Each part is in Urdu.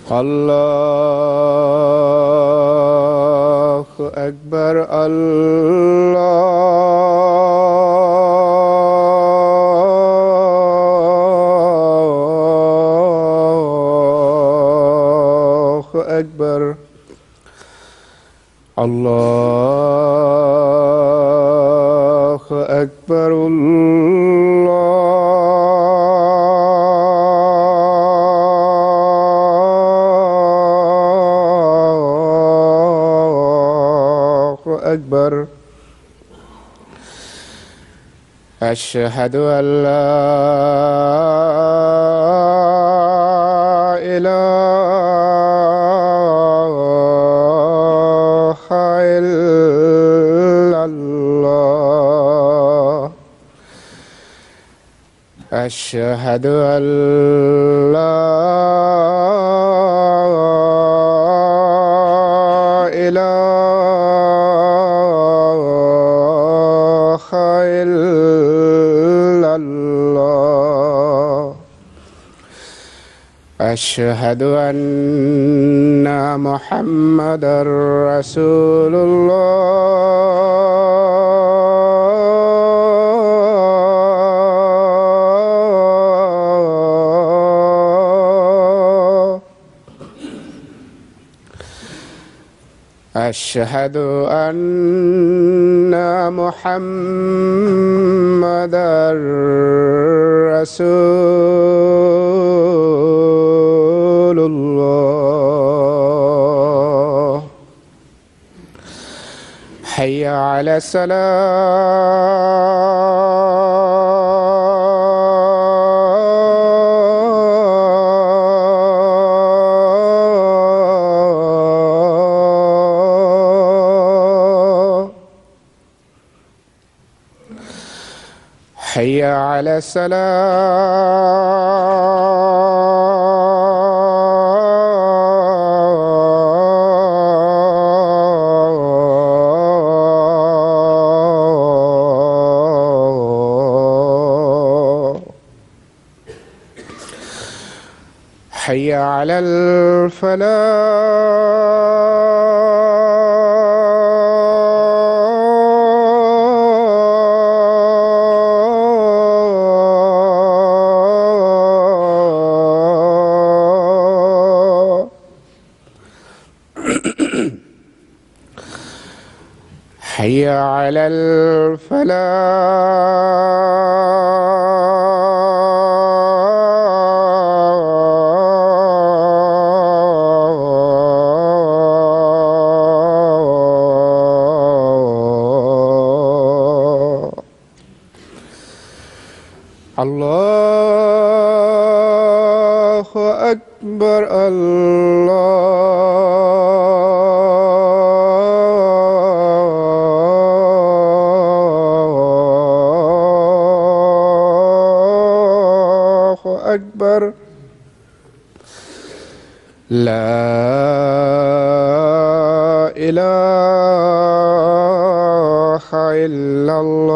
الله أكبر. الله أكبر. الله أكبر. الله أكبر. أشهد أن لا إله إلا الله. أشهد أن لا إله إلا الله. أشهد أن محمدًا رسول الله. أشهد أن محمدًا رسول الله. حي على الصلاة. حي على الصلاة. حي على الفلاح. حي على الفلاح. الله أكبر. الله أكبر. لا إله إلا الله.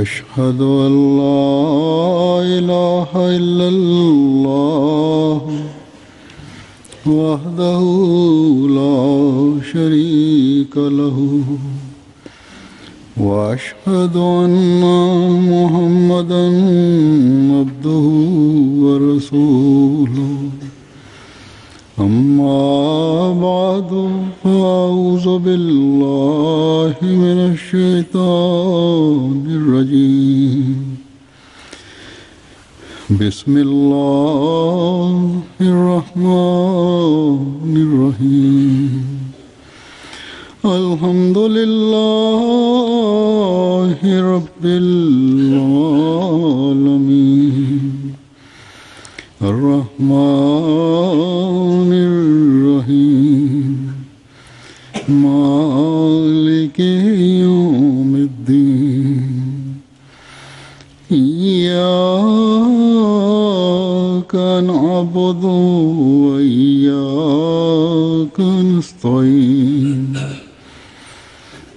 أشهد أن لا إله إلا الله وحده لا شريك له وأشهد أن محمدًا عبده ورسوله. أما بعد فأعوذ بالله من الشيطان الرجيم. بسم الله الرحمن الرحيم. الحمد لله رب العالمين الرحمن الرحيم مالك يوم الدين إياك نعبد وإياك نستعين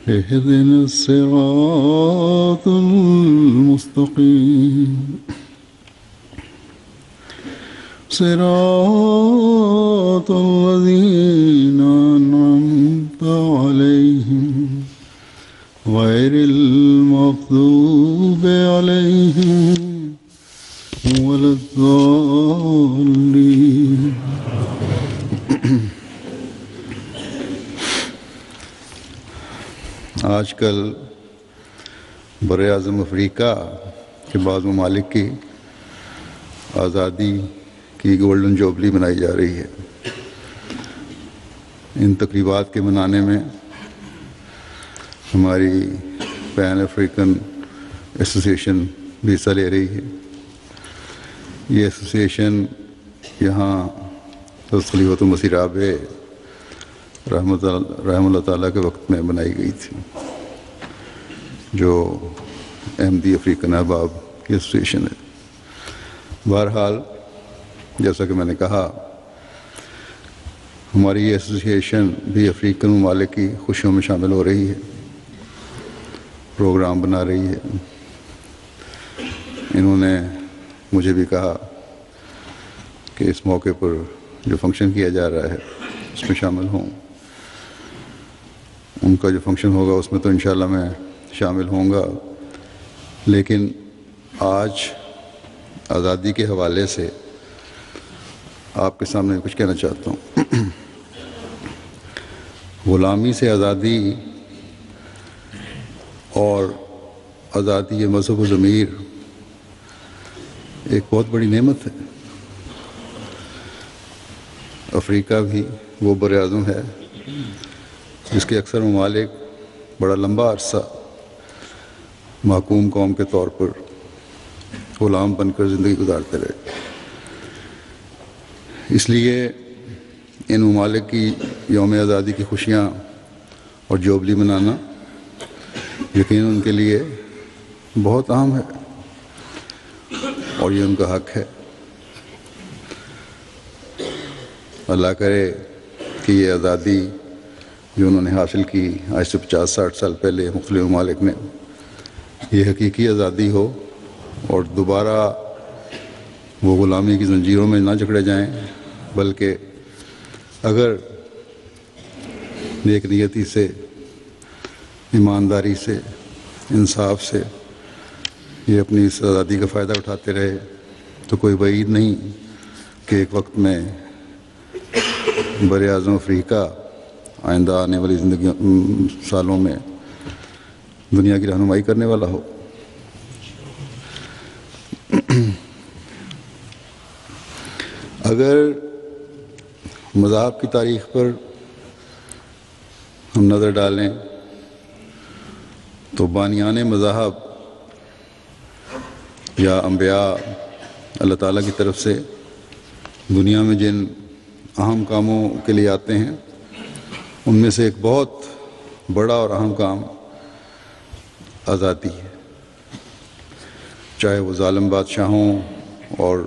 اهدنا الصراط المستقيم صراط الذين أنعمت عليهم غير المغضوب عليهم ولا الضالين. آج کل براعظم افریقہ کے بعض ممالک کی آزادی کی گولڈن جوبلی منائی جا رہی ہے. ان تقریبات کے منانے میں ہماری پین افریقن ایسوسیشن بھی حصہ لے رہی ہے. یہ ایسوسیشن یہاں حضرت خلیفۃ المسیح رابع رحمہ اللہ تعالیٰ کے وقت میں بنائی گئی تھی، جو احمدی افریقن احباب کی ایسوسیشن ہے. بہرحال جیسا کہ میں نے کہا، ہماری یہ ایسوسیشن بھی افریقن ممالک کی خوشیوں میں شامل ہو رہی ہے، پروگرام بنا رہی ہے. انہوں نے مجھے بھی کہا کہ اس موقع پر جو فنکشن کیا جا رہا ہے اس میں شامل ہوں. ان کا جو فنکشن ہوگا اس میں تو انشاءاللہ میں شامل ہوں گا، لیکن آج آزادی کے حوالے سے آپ کے سامنے کچھ کہنا چاہتا ہوں. غلامی سے آزادی اور آزادی مذہب و ضمیر ایک بہت بڑی نعمت ہے. افریقہ بھی وہ براعظم ہے جس کے اکثر ممالک بڑا لمبا عرصہ محکوم قوم کے طور پر غلام بن کر زندگی گزارتے رہے. اس لیے ان ممالک کی یوم آزادی کی خوشیاں اور جوبلی منانا یقیناً ان کے لیے بہت اہم ہے اور یہ ان کا حق ہے. اللہ کرے کہ یہ آزادی جو انہوں نے حاصل کی آج سے 50-60 سال پہلے مختلف ممالک نے، یہ حقیقی آزادی ہو اور دوبارہ وہ غلامی کی زنجیروں میں نہ جکڑے جائیں، بلکہ اگر نیک نیتی سے، ایمانداری سے، انصاف سے یہ اپنی اس آزادی کا فائدہ اٹھاتے رہے تو کوئی بعید نہیں کہ ایک وقت میں براعظم افریقہ آئندہ آنے والی سالوں میں دنیا کی رہنمائی کرنے والا ہو. اگر مذاہب کی تاریخ پر ہم نظر ڈالیں تو بانیان مذاہب یا انبیاء اللہ تعالیٰ کی طرف سے دنیا میں جن اہم کاموں کے لیے آتے ہیں ان میں سے ایک بہت بڑا اور اہم کام آزادی ہے. چاہے وہ ظالم بادشاہوں اور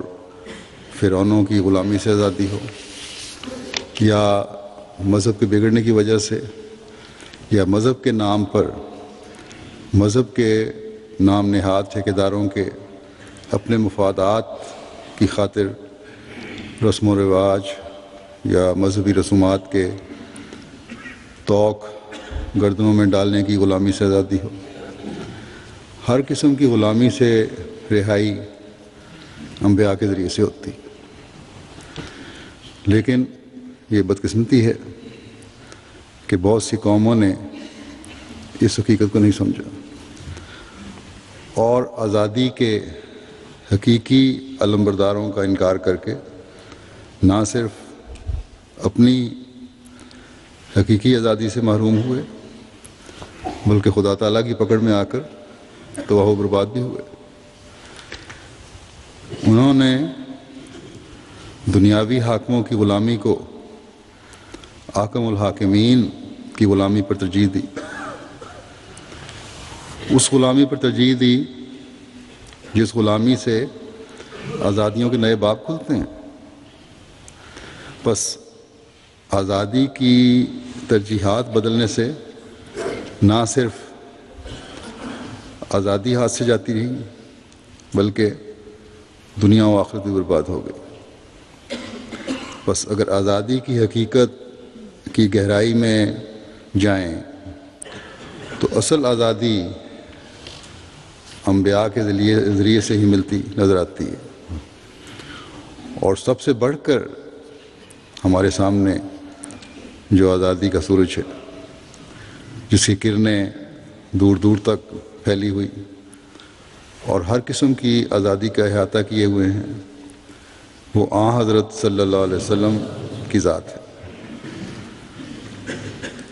فرعونوں کی غلامی سے آزادی ہو، یا مذہب کے بگڑنے کی وجہ سے، یا مذہب کے نام پر مذہب کے نام نہاد ٹھیکیداروں کے اپنے مفادات کی خاطر رسم و رواج یا مذہبی رسومات کے توق گردنوں میں ڈالنے کی غلامی سے آزادی ہو. ہر قسم کی غلامی سے رہائی انبیاء کے ذریعے سے ہوتی. لیکن یہ بدقسمتی ہے کہ بہت سی قوموں نے اس حقیقت کو نہیں سمجھا اور آزادی کے حقیقی علمبرداروں کا انکار کر کے نہ صرف اپنی حقیقی آزادی سے محروم ہوئے بلکہ خدا تعالیٰ کی پکڑ میں آ کر تباہ و برباد بھی ہوئے. انہوں نے دنیاوی حاکموں کی غلامی کو حاکم الحاکمین کی غلامی پر ترجیح دی، اس غلامی پر ترجیح دی جس غلامی سے آزادیوں کے نئے باب کھلتے ہیں۔ بس آزادی کی ترجیحات بدلنے سے نہ صرف آزادی ہاتھ سے جاتی رہی بلکہ دنیا و آخرت بھی برباد ہو گئی۔ بس اگر آزادی کی حقیقت کی گہرائی میں جائیں تو اصل آزادی انبیاء کے ذریعے سے ہی ملتی نظر آتی ہے، اور سب سے بڑھ کر ہمارے سامنے جو آزادی کا سورج ہے، جس کی کرنیں دور دور تک پھیلی ہوئی اور ہر قسم کی آزادی کا احاطہ کیے ہوئے ہیں، وہ آن حضرت صلی اللہ علیہ وسلم کی ذات ہے،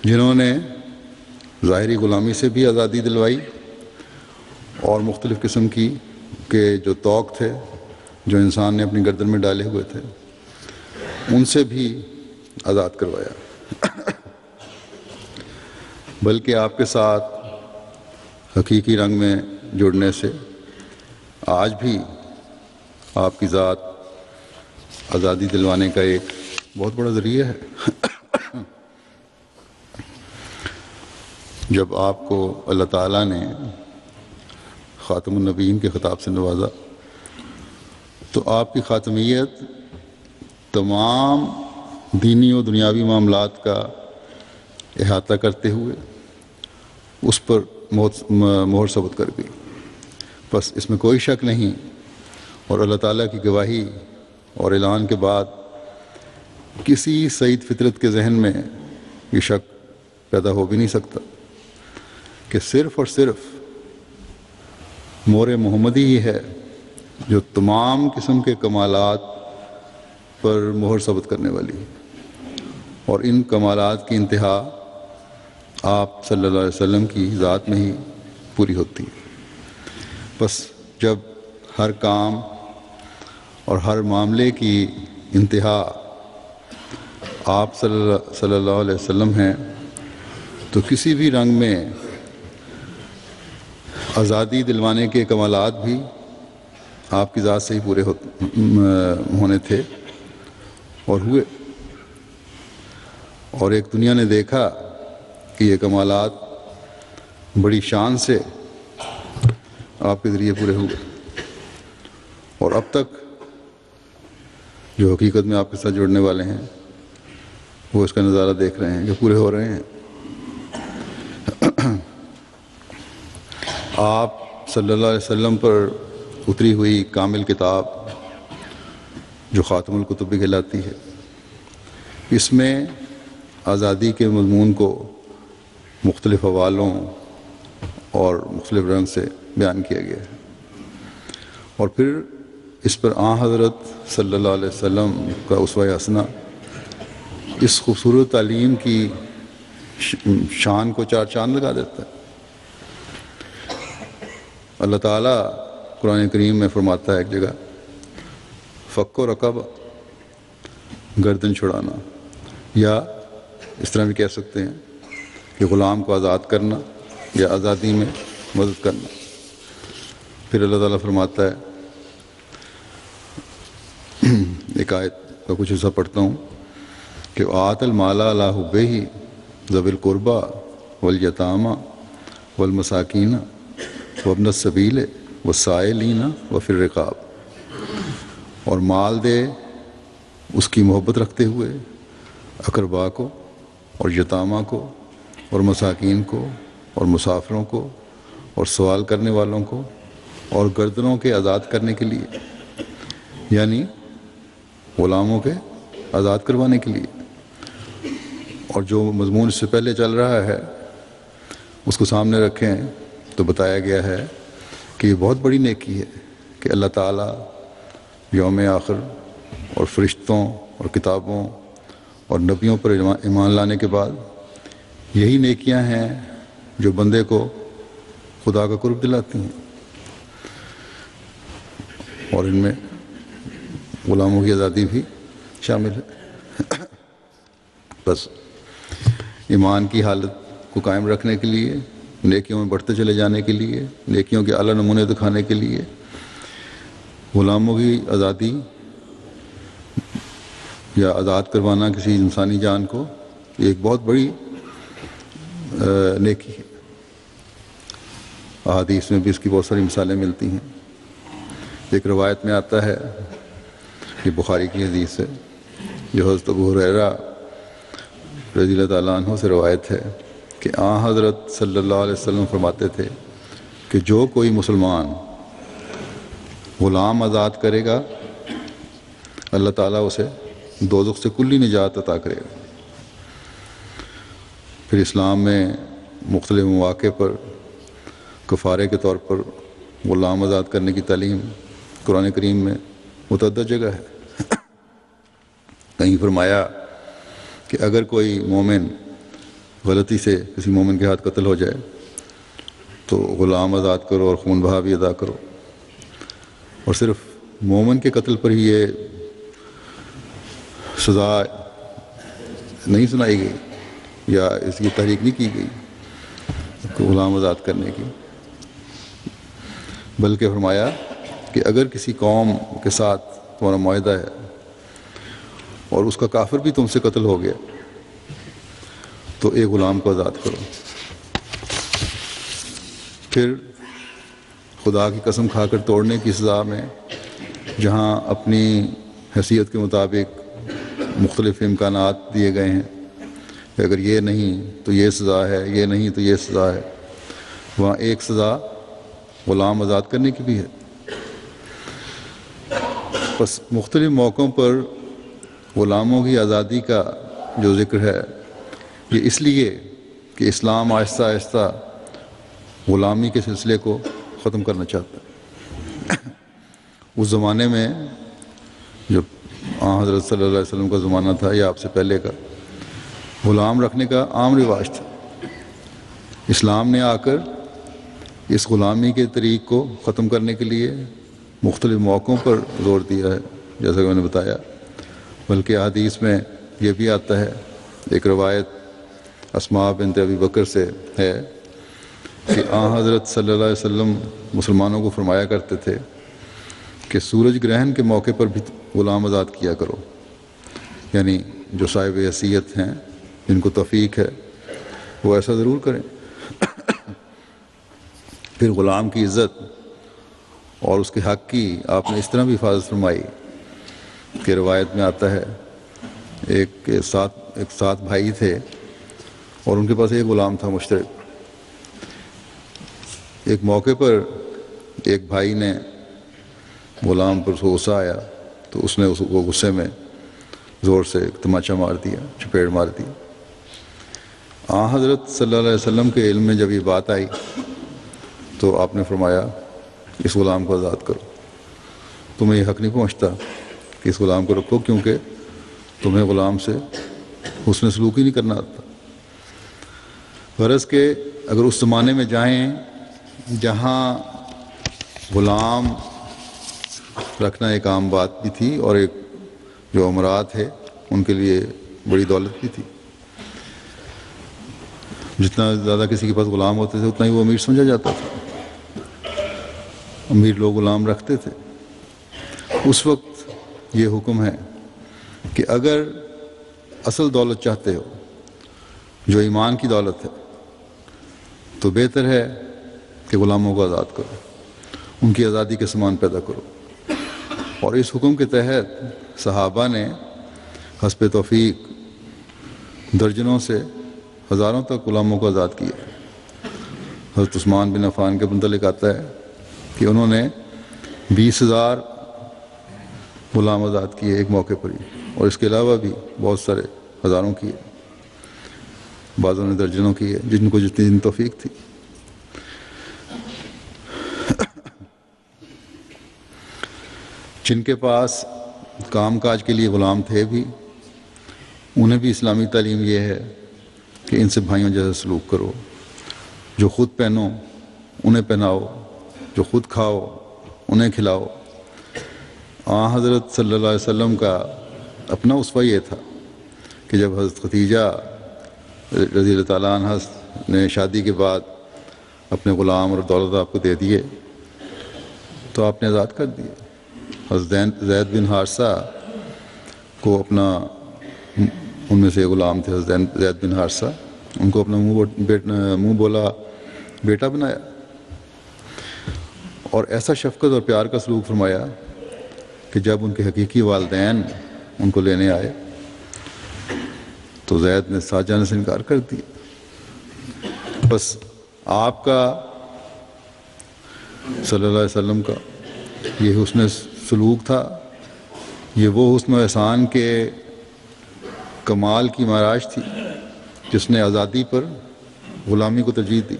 جنہوں نے ظاہری غلامی سے بھی آزادی دلوائی اور مختلف قسم کے جو طوق تھے جو انسان نے اپنی گردن میں ڈالے ہوئے تھے ان سے بھی آزاد کروایا، بلکہ آپ کے ساتھ حقیقی رنگ میں جڑنے سے آج بھی آپ کی ذات آزادی دلوانے کا ایک بہت بڑا ذریعہ ہے۔ جب آپ کو اللہ تعالیٰ نے خاتم النبیین کے خطاب سے نوازا تو آپ کی خاتمیت تمام دینی و دنیاوی معاملات کا احاطہ کرتے ہوئے اس پر مہر ثبت کر گئی۔ بس اس میں کوئی شک نہیں، اور اللہ تعالیٰ کی گواہی اور اعلان کے بعد کسی سعید فطرت کے ذہن میں یہ شک پیدا ہو بھی نہیں سکتا کہ صرف اور صرف مہر محمدی ہی ہے جو تمام قسم کے کمالات پر مہر ثبت کرنے والی ہے، اور ان کمالات کی انتہا آپ صلی اللہ علیہ وسلم کی ذات میں ہی پوری ہوتی ہے۔ بس جب ہر کام اور ہر معاملے کی انتہا آپ صلی اللہ علیہ وسلم ہیں تو کسی بھی رنگ میں آزادی دلوانے کے کمالات بھی آپ کی ذات سے ہی پورے ہونے تھے اور ہوئے، اور ایک دنیا نے دیکھا کہ یہ کمالات بڑی شان سے آپ کے ذریعے پورے ہوئے، اور اب تک جو حقیقت میں آپ کے ساتھ جڑنے والے ہیں وہ اس کا نظارہ دیکھ رہے ہیں کہ پورے ہو رہے ہیں۔ آپ صلی اللہ علیہ وسلم پر اتری ہوئی کامل کتاب جو خاتم الکتب بھی کہلاتی ہے، اس میں آزادی کے مضمون کو مختلف حوالوں اور مختلف رنگ سے بیان کیا گیا ہے، اور پھر اس پر آن حضرت صلی اللہ علیہ وسلم کا اسوہ حسنہ اس خوبصورت تعلیم کی شان کو چار چاند لگا دیتا ہے۔ اللہ تعالیٰ قرآن کریم میں فرماتا ہے ایک جگہ، فک و رقبہ، گردن چھڑانا، یا اس طرح بھی کہہ سکتے ہیں کہ غلام کو آزاد کرنا یا آزادی میں مدد کرنا۔ پھر اللہ تعالیٰ فرماتا ہے، ایک آیت کا کچھ حصہ پڑھتا ہوں کہ آت المال علی حبہ ذوی القربى والیتامى والمساکین وابن السبیل والسائلین وفی الرقاب، اور مال دے اس کی محبت رکھتے ہوئے اقربا کو اور یتامہ کو اور مساکین کو اور مسافروں کو اور سوال کرنے والوں کو اور گردنوں کے آزاد کرنے کے لیے، یعنی غلاموں کے آزاد کروانے کے لیے۔ اور جو مضمون اس سے پہلے چل رہا ہے اس کو سامنے رکھیں تو بتایا گیا ہے کہ یہ بہت بڑی نیکی ہے کہ اللہ تعالیٰ یوم آخر اور فرشتوں اور کتابوں اور نبیوں پر ایمان لانے کے بعد یہی نیکیاں ہیں جو بندے کو خدا کا قرب دلاتی ہیں، اور ان میں غلاموں کی آزادی بھی شامل ہے۔ بس ایمان کی حالت کو قائم رکھنے کے لیے، نیکیوں میں بڑھتے چلے جانے کے لیے، نیکیوں کے اعلیٰ نمونے دکھانے کے لیے غلاموں کی آزادی یا آزاد کروانا کسی انسانی جان کو یہ ایک بہت بڑی نیکی ہے۔ احادیث میں بھی اس کی بہت ساری مثالیں ملتی ہیں۔ ایک روایت میں آتا ہے، یہ بخاری کی حدیث ہے، جو حضرت ابو ہریرہ رضی اللہ تعالیٰ عنہ سے روایت ہے کہ حضرت صلی اللہ علیہ وسلم فرماتے تھے کہ جو کوئی مسلمان غلام آزاد کرے گا اللہ تعالیٰ اسے دوزخ سے کلی نجات عطا کرے گا۔ پھر اسلام میں مختلف مواقع پر کفارے کے طور پر غلام آزاد کرنے کی تعلیم قرآن کریم میں متعدد جگہ ہے۔ کہیں فرمایا کہ اگر کوئی مومن غلطی سے کسی مومن کے ہاتھ قتل ہو جائے تو غلام آزاد کرو اور خون بہا بھی ادا کرو، اور صرف مومن کے قتل پر ہی یہ سزا نہیں سنائی گئی یا اس کی تحریک نہیں کی گئی کہ غلام آزاد کرنے کی، بلکہ فرمایا کہ اگر کسی قوم کے ساتھ تمہارا معاہدہ ہے اور اس کا کافر بھی تم سے قتل ہو گیا تو ایک غلام کو آزاد کرو۔ پھر خدا کی قسم کھا کر توڑنے کی سزا میں جہاں اپنی حیثیت کے مطابق مختلف امکانات دیے گئے ہیں کہ اگر یہ نہیں تو یہ سزا ہے، یہ نہیں تو یہ سزا ہے، وہاں ایک سزا غلام آزاد کرنے کی بھی ہے۔ بس مختلف موقعوں پر غلاموں کی آزادی کا جو ذکر ہے یہ اس لیے کہ اسلام آہستہ آہستہ غلامی کے سلسلے کو ختم کرنا چاہتا ہے۔ اس زمانے میں جو حضرت صلی اللہ علیہ وسلم کا زمانہ تھا یا آپ سے پہلے کا، غلام رکھنے کا عام رواج تھا۔ اسلام نے آ کر اس غلامی کے طریق کو ختم کرنے کے لیے مختلف موقعوں پر زور دیا ہے، جیسا کہ میں نے بتایا۔ بلکہ حدیث میں یہ بھی آتا ہے، ایک روایت اسماء بنت ابی بکر سے ہے کہ حضرت صلی اللہ علیہ وسلم مسلمانوں کو فرمایا کرتے تھے کہ سورج گرہن کے موقع پر بھی غلام آزاد کیا کرو، یعنی جو صاحب حیثیت ہیں جن کو توفیق ہے وہ ایسا ضرور کریں۔ پھر غلام کی عزت اور اس کے حق کی آپ نے اس طرح بھی حفاظت فرمائی کہ روایت میں آتا ہے ایک سات بھائی تھے اور ان کے پاس ایک غلام تھا مشترک۔ ایک موقع پر ایک بھائی نے غلام پر غصہ آیا تو اس نے اس کو غصے میں زور سے ایک تماچا مار دیا، چپیڑ مار دی۔ حضرت صلی اللہ علیہ وسلم کے علم میں جب یہ بات آئی تو آپ نے فرمایا اس غلام کو آزاد کرو، تمہیں یہ حق نہیں پہنچتا کہ اس غلام کو رکھو، کیونکہ تمہیں غلام سے حسن سلوک ہی نہیں کرنا آتا۔ غرض کہ اگر اس زمانے میں جائیں جہاں غلام رکھنا ایک عام بات بھی تھی اور ایک جو امراء تھے ان کے لیے بڑی دولت بھی تھی، جتنا زیادہ کسی کے پاس غلام ہوتے تھے اتنا ہی وہ امیر سمجھا جاتا تھا، امیر لوگ غلام رکھتے تھے۔ اس وقت یہ حکم ہے کہ اگر اصل دولت چاہتے ہو جو ایمان کی دولت ہے تو بہتر ہے کہ غلاموں کو آزاد کرو، ان کی آزادی کے سامان پیدا کرو۔ اور اس حکم کے تحت صحابہ نے حسب توفیق درجنوں سے ہزاروں تک غلاموں کو آزاد کیا۔ حضرت عثمان بن عفان کے متعلق آتا ہے کہ انہوں نے 20,000 غلام آزاد کیے ایک موقع پر ہی، اور اس کے علاوہ بھی بہت سارے ہزاروں کیے، بعضوں نے درجنوں کیے، جن کو جتنی توفیق تھی۔ جن کے پاس کام کاج کے لیے غلام تھے بھی، انہیں بھی اسلامی تعلیم یہ ہے کہ ان سے بھائیوں جیسا سلوک کرو، جو خود پہنو انہیں پہناؤ، جو خود کھاؤ انہیں کھلاؤ۔ حضرت صلی اللہ علیہ وسلم کا اپنا اسوہ یہ تھا کہ جب حضرت خدیجہ رضی اللہ تعالیٰ عنہ نے شادی کے بعد اپنے غلام اور دولت آپ کو دے دیے تو آپ نے آزاد کر دیے. حضرت زید بن حارثہ کو اپنا، ان میں سے غلام تھے حضرت زید بن حارثہ، ان کو اپنا منہ بولا بیٹا بنایا اور ایسا شفقت اور پیار کا سلوک فرمایا کہ جب ان کے حقیقی والدین ان کو لینے آئے تو زید نے ساتھ جانے سے انکار کر دیا. بس آپ کا صلی اللہ علیہ وسلم کا یہ حسن سلوک تھا، یہ وہ حسن و احسان کے کمال کی معراج تھی جس نے آزادی پر غلامی کو ترجیح دی،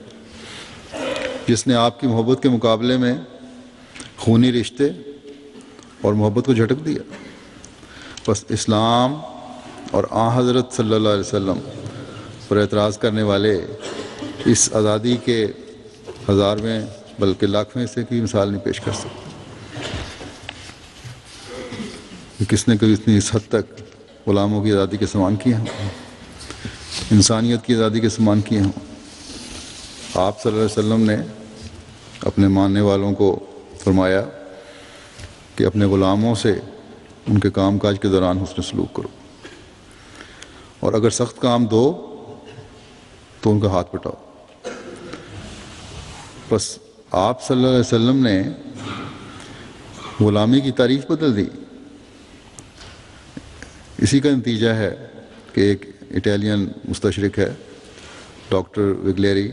جس نے آپ کی محبت کے مقابلے میں خونی رشتے اور محبت کو جھٹک دیا. بس اسلام اور آن حضرت صلی اللہ علیہ وسلم پر اعتراض کرنے والے اس آزادی کے ہزارویں بلکہ لاکھویں سے کی مثال نہیں پیش کر سکتے کہ کس نے کبھی اتنی اس حد تک غلاموں کی آزادی کے سامان کیے ہوں، انسانیت کی آزادی کے سامان کیے ہوں. آپ صلی اللہ علیہ وسلم نے اپنے ماننے والوں کو فرمایا کہ اپنے غلاموں سے ان کے کام کاج کے دوران حسن سلوک کرو، اور اگر سخت کام دو تو ان کا ہاتھ پٹاؤ. بس آپ صلی اللہ علیہ وسلم نے غلامی کی تعریف بدل دی. اسی کا نتیجہ ہے کہ ایک اٹالین مستشرق ہے ڈاکٹر وگلیری،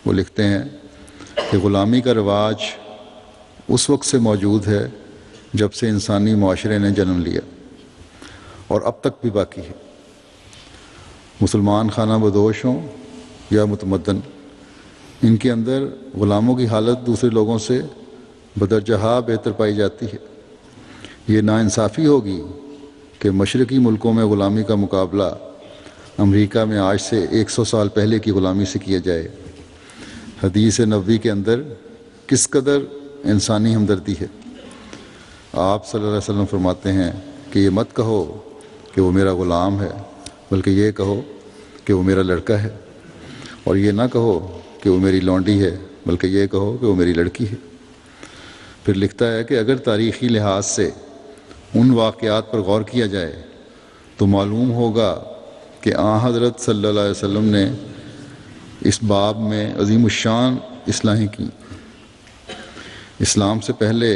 وہ لکھتے ہیں کہ غلامی کا رواج اس وقت سے موجود ہے جب سے انسانی معاشرے نے جنم لیا اور اب تک بھی باقی ہے. مسلمان خانہ بدوش ہوں یا متمدن، ان کے اندر غلاموں کی حالت دوسرے لوگوں سے بدرجہ بہتر پائی جاتی ہے. یہ ناانصافی ہوگی کہ مشرقی ملکوں میں غلامی کا مقابلہ امریکہ میں آج سے 100 سال پہلے کی غلامی سے کیا جائے. حدیث نبوی کے اندر کس قدر انسانی ہمدردی ہے. آپ صلی اللہ علیہ وسلم فرماتے ہیں کہ یہ مت کہو کہ وہ میرا غلام ہے، بلکہ یہ کہو کہ وہ میرا لڑکا ہے، اور یہ نہ کہو کہ وہ میری لونڈی ہے، بلکہ یہ کہو کہ وہ میری لڑکی ہے. پھر لکھتا ہے کہ اگر تاریخی لحاظ سے ان واقعات پر غور کیا جائے تو معلوم ہوگا کہ آن حضرت صلی اللہ علیہ وسلم نے اس باب میں عظیم الشان اصلاحیں کی. اسلام سے پہلے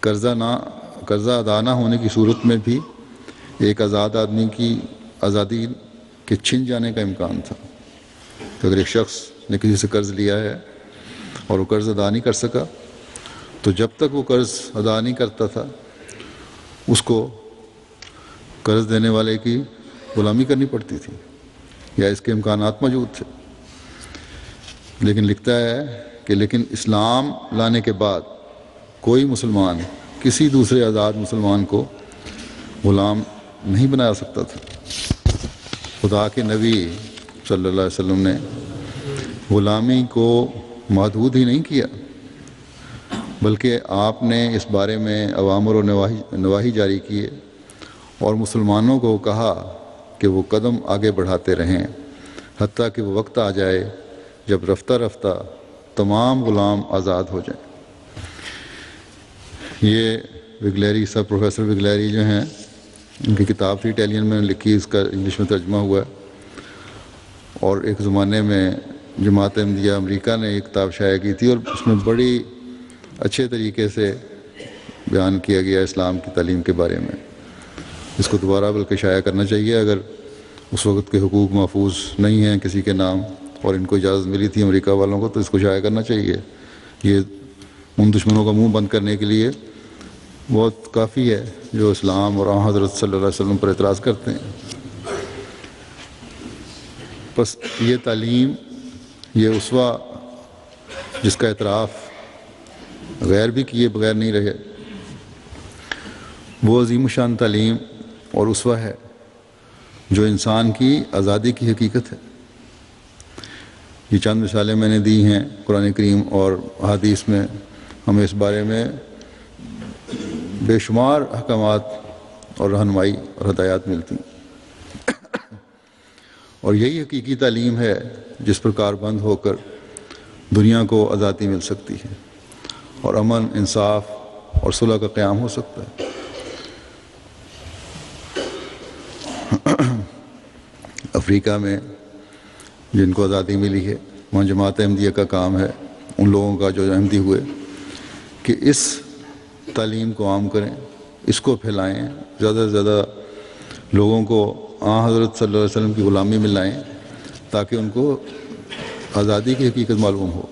قرضہ ادا نہ ہونے کی صورت میں بھی ایک آزاد آدمی کی آزادی کے چھن جانے کا امکان تھا. کہ اگر ایک شخص نے کسی سے قرض لیا ہے اور وہ قرض ادا نہیں کر سکا تو جب تک وہ قرض ادا نہیں کرتا تھا اس کو قرض دینے والے کی غلامی کرنی پڑتی تھی یا اس کے امکانات موجود تھے. لیکن لکھتا ہے کہ لیکن اسلام لانے کے بعد کوئی مسلمان کسی دوسرے آزاد مسلمان کو غلام نہیں بنا سکتا تھا. خدا کے نبی صلی اللہ علیہ وسلم نے غلامی کو محدود ہی نہیں کیا، بلکہ آپ نے اس بارے میں اوامر و نواہی جاری کیے اور مسلمانوں کو کہا کہ وہ قدم آگے بڑھاتے رہیں حتیٰ کہ وہ وقت آ جائے جب رفتہ رفتہ تمام غلام آزاد ہو جائیں. یہ وگلیری صاحب، پروفیسر وگلیری جو ہیں، ان کی کتاب تھی اٹالین میں لکھی، اس کا انگلش میں ترجمہ ہوا ہے. اور ایک زمانے میں جماعت احمدیہ امریکہ نے ایک کتاب شائع کی تھی اور اس میں بڑی اچھے طریقے سے بیان کیا گیا اسلام کی تعلیم کے بارے میں. اس کو دوبارہ بلکہ شائع کرنا چاہیے اگر اس وقت کے حقوق محفوظ نہیں ہیں کسی کے نام اور ان کو اجازت ملی تھی امریکہ والوں کو، تو اس کو شائع کرنا چاہیے. یہ ان دشمنوں کا منہ بند کرنے کے لیے بہت کافی ہے جو اسلام اور آن حضرت صلی اللہ علیہ وسلم پر اعتراض کرتے ہیں. بس یہ تعلیم، یہ اسوہ جس کا اعتراف غیر بھی کیے بغیر نہیں رہے، وہ عظیم الشان تعلیم اور اسوہ ہے جو انسان کی آزادی کی حقیقت ہے. یہ چند مثالیں میں نے دی ہیں قرآن کریم اور احادیث میں، ہمیں اس بارے میں بے شمار احکامات اور رہنمائی اور ہدایات ملتی ہیں۔ اور یہی حقیقی تعلیم ہے جس پر کاربند ہو کر دنیا کو آزادی مل سکتی ہے اور امن، انصاف اور صلح کا قیام ہو سکتا ہے۔ افریقہ میں جن کو آزادی ملی ہے، وہاں جماعت احمدیہ کا کام ہے ان لوگوں کا جو احمدی ہوئے کہ اس تعلیم کو عام کریں، اس کو پھیلائیں، زیادہ سے زیادہ لوگوں کو حضرت صلی اللہ علیہ وسلم کی غلامی میں لائیں تاکہ ان کو آزادی کی حقیقت معلوم ہو۔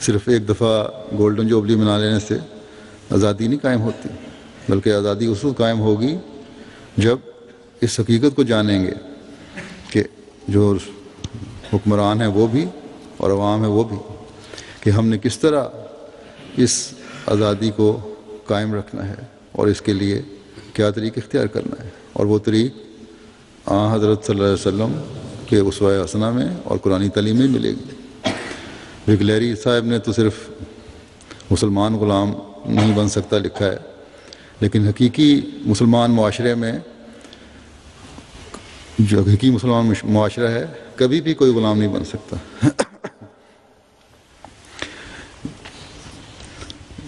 صرف ایک دفعہ گولڈن جوبلی منا لینے سے آزادی نہیں قائم ہوتی، بلکہ آزادی اس وقت قائم ہوگی جب اس حقیقت کو جانیں گے کہ جو حکمران ہیں وہ بھی اور عوام ہے وہ بھی، کہ ہم نے کس طرح اس آزادی کو قائم رکھنا ہے اور اس کے لیے کیا طریق اختیار کرنا ہے، اور وہ طریق حضرت صلی اللہ علیہ وسلم کے اسوہ حسنہ میں اور قرآنی تعلیم میں ملے گی۔ بگلیری صاحب نے تو صرف مسلمان غلام نہیں بن سکتا لکھا ہے، لیکن حقیقی مسلمان معاشرے میں، جو حقیقی مسلمان معاشرہ ہے، کبھی بھی کوئی غلام نہیں بن سکتا۔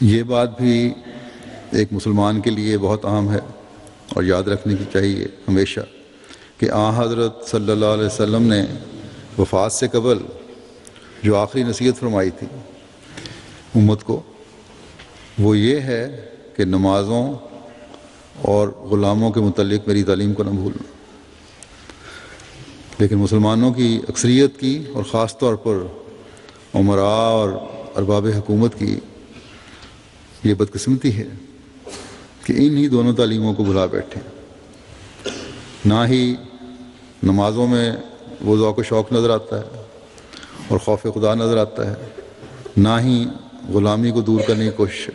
یہ بات بھی ایک مسلمان کے لیے بہت اہم ہے اور یاد رکھنے کی چاہیے ہمیشہ کہ حضرت صلی اللہ علیہ وسلم نے وفات سے قبل جو آخری نصیحت فرمائی تھی امت کو، وہ یہ ہے کہ نمازوں اور غلاموں کے متعلق میری تعلیم کو نہ بھولنا۔ لیکن مسلمانوں کی اکثریت کی اور خاص طور پر امراء اور ارباب حکومت کی یہ بدقسمتی ہے کہ انہی دونوں تعلیموں کو بھلا بیٹھے۔ نہ ہی نمازوں میں وہ ذوق و شوق نظر آتا ہے اور خوف خدا نظر آتا ہے، نہ ہی غلامی کو دور کرنے کی کوشش ہے۔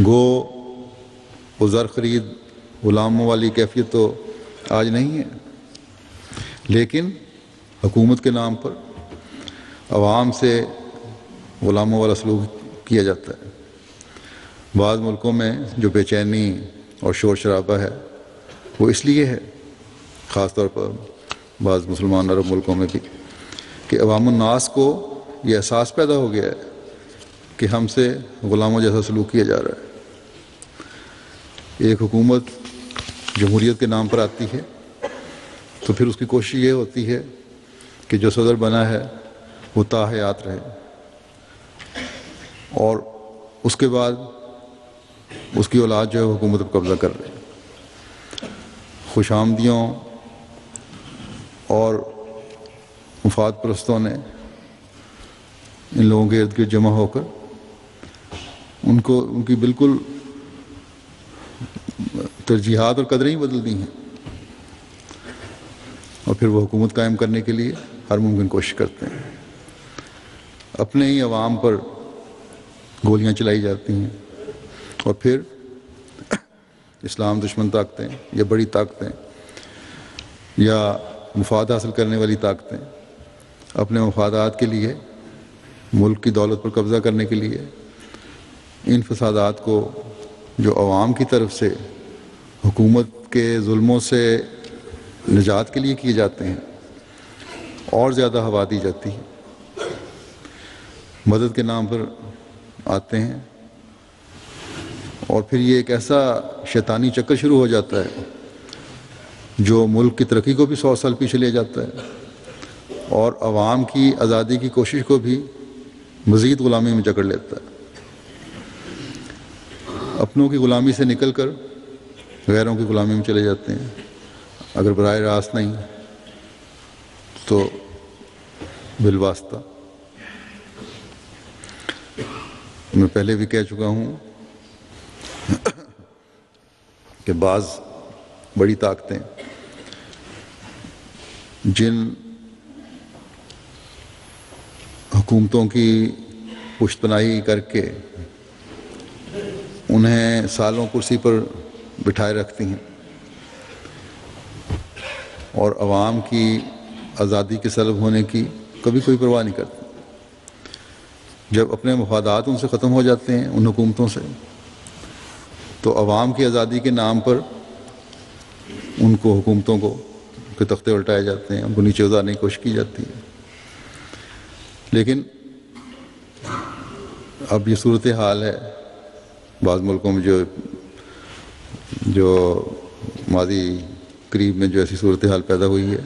گو وہ زر خرید غلاموں والی کیفیت تو آج نہیں ہے، لیکن حکومت کے نام پر عوام سے غلاموں والا سلوک کیا جاتا ہے۔ بعض ملکوں میں جو بے چینی اور شور شرابہ ہے وہ اس لیے ہے، خاص طور پر بعض مسلمان عرب ملکوں میں بھی، کہ عوام الناس کو یہ احساس پیدا ہو گیا ہے کہ ہم سے غلاموں جیسا سلوک کیا جا رہا ہے۔ ایک حکومت جمہوریت کے نام پر آتی ہے تو پھر اس کی کوشش یہ ہوتی ہے کہ جو صدر بنا ہے وہ تاحیات رہے، اور اس کے بعد اس کی اولاد جو ہے حکومت پر قبضہ کر رہے ہیں۔ خوش آمدیوں اور مفاد پرستوں نے ان لوگوں کے ارد گرد جمع ہو کر ان کی بالکل ترجیحات اور قدریں ہی بدل دی ہیں، اور پھر وہ حکومت قائم کرنے کے لیے ہر ممکن کوشش کرتے ہیں۔ اپنے ہی عوام پر گولیاں چلائی جاتی ہیں، اور پھر اسلام دشمن طاقتیں یا بڑی طاقتیں یا مفاد حاصل کرنے والی طاقتیں اپنے مفادات کے لیے، ملک کی دولت پر قبضہ کرنے کے لیے ان فسادات کو جو عوام کی طرف سے حکومت کے ظلموں سے نجات کے لیے کیے جاتے ہیں اور زیادہ ہوا دی جاتی ہے۔ مدد کے نام پر آتے ہیں، اور پھر یہ ایک ایسا شیطانی چکر شروع ہو جاتا ہے جو ملک کی ترقی کو بھی 100 سال پیچھے لے جاتا ہے اور عوام کی آزادی کی کوشش کو بھی مزید غلامی میں جکڑ لیتا ہے۔ اپنوں کی غلامی سے نکل کر غیروں کی غلامی میں چلے جاتے ہیں، اگر براہ راست نہیں تو بالواسطہ۔ میں پہلے بھی کہہ چکا ہوں کہ بعض بڑی طاقتیں جن حکومتوں کی پشت پناہی کر کے انہیں سالوں کرسی پر بٹھائے رکھتی ہیں اور عوام کی آزادی کے سلب ہونے کی کبھی کوئی پرواہ نہیں کرتی، جب اپنے مفادات ان سے ختم ہو جاتے ہیں ان حکومتوں سے، تو عوام کی آزادی کے نام پر ان کو حکومتوں کو کے تختے الٹائے جاتے ہیں، ان کو نیچے اتارنے کی کوشش کی جاتی ہے. لیکن اب یہ صورت حال ہے بعض ملکوں میں جو ماضی قریب میں جو ایسی صورت حال پیدا ہوئی ہے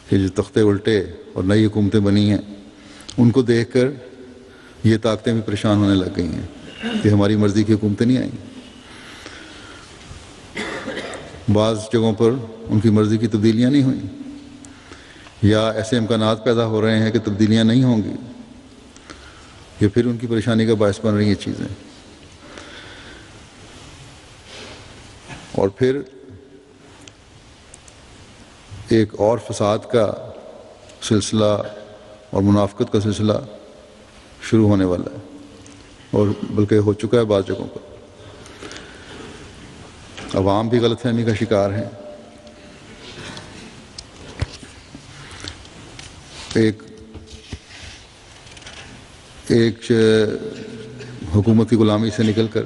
کہ جو تختے الٹے اور نئی حکومتیں بنی ہیں ان کو دیکھ کر یہ طاقتیں بھی پریشان ہونے لگ گئی ہیں کہ ہماری مرضی کی حکومتیں نہیں آئیں. بعض جگہوں پر ان کی مرضی کی تبدیلیاں نہیں ہوئیں یا ایسے امکانات پیدا ہو رہے ہیں کہ تبدیلیاں نہیں ہوں گی، یہ پھر ان کی پریشانی کا باعث بن رہی ہیں چیزیں. اور پھر ایک اور فساد کا سلسلہ اور منافقت کا سلسلہ شروع ہونے والا ہے، اور بلکہ ہو چکا ہے بعض جگہوں پر. عوام بھی غلط فہمی کا شکار ہیں. ایک حکومت کی غلامی سے نکل کر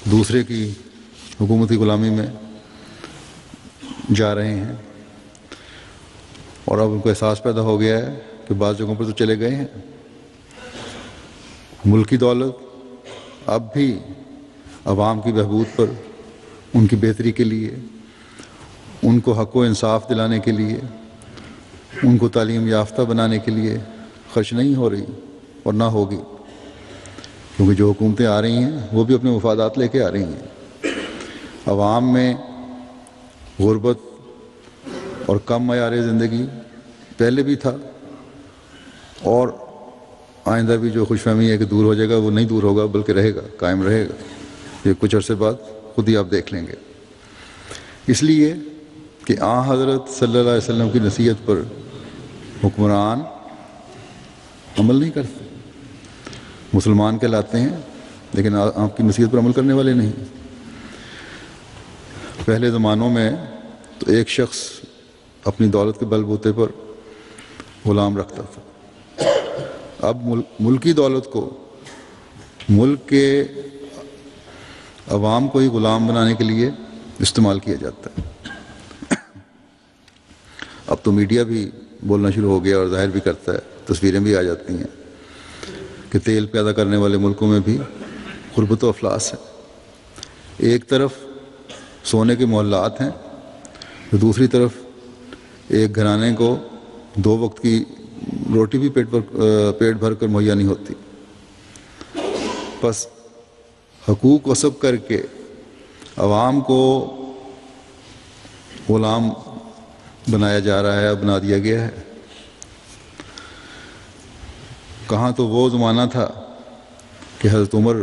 دوسرے کی حکومت کی غلامی میں جا رہے ہیں، اور اب ان کو احساس پیدا ہو گیا ہے کہ بعض جگہوں پر تو چلے گئے ہیں. ملکی دولت اب بھی عوام کی بہبود پر، ان کی بہتری کے لیے، ان کو حق و انصاف دلانے کے لیے، ان کو تعلیم یافتہ بنانے کے لیے خرچ نہیں ہو رہی اور نہ ہوگی، کیونکہ جو حکومتیں آ رہی ہیں وہ بھی اپنے مفادات لے کے آ رہی ہیں. عوام میں غربت اور کم معیار زندگی پہلے بھی تھا، اور آئندہ بھی جو خوش فہمی ہے کہ دور ہو جائے گا وہ نہیں دور ہوگا بلکہ رہے گا، قائم رہے گا. یہ کچھ عرصے بعد خود ہی آپ دیکھ لیں گے. اس لیے کہ حضرت صلی اللہ علیہ وسلم کی نصیحت پر حکمران عمل نہیں کرتے. مسلمان کہلاتے ہیں لیکن آپ کی نصیحت پر عمل کرنے والے نہیں. پہلے زمانوں میں تو ایک شخص اپنی دولت کے بل بوتے پر غلام رکھتا تھا. اب ملکی دولت کو ملک کے عوام کو ہی غلام بنانے کے لیے استعمال کیا جاتا ہے. اب تو میڈیا بھی بولنا شروع ہو گیا اور ظاہر بھی کرتا ہے، تصویریں بھی آ جاتی ہیں کہ تیل پیدا کرنے والے ملکوں میں بھی غربت و افلاس ہے. ایک طرف سونے کے محلات ہیں، تو دوسری طرف ایک گھرانے کو 2 وقت کی روٹی بھی پیٹ بھر کر مہیا نہیں ہوتی. بس حقوق غصب کر کے عوام کو غلام بنایا جا رہا ہے، بنا دیا گیا ہے. کہاں تو وہ زمانہ تھا کہ حضرت عمر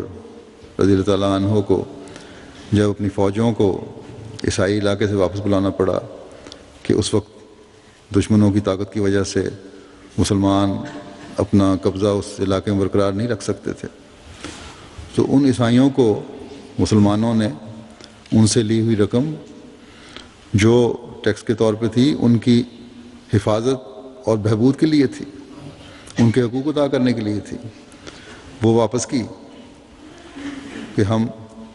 رضی اللہ تعالیٰ عنہ کو جب اپنی فوجوں کو عیسائی علاقے سے واپس بلانا پڑا کہ اس وقت دشمنوں کی طاقت کی وجہ سے مسلمان اپنا قبضہ اس علاقے میں برقرار نہیں رکھ سکتے تھے، تو ان عیسائیوں کو مسلمانوں نے ان سے لی ہوئی رقم جو ٹیکس کے طور پہ تھی ان کی حفاظت اور بہبود کے لیے تھی، ان کے حقوق ادا کرنے کے لیے تھی، وہ واپس کی کہ ہم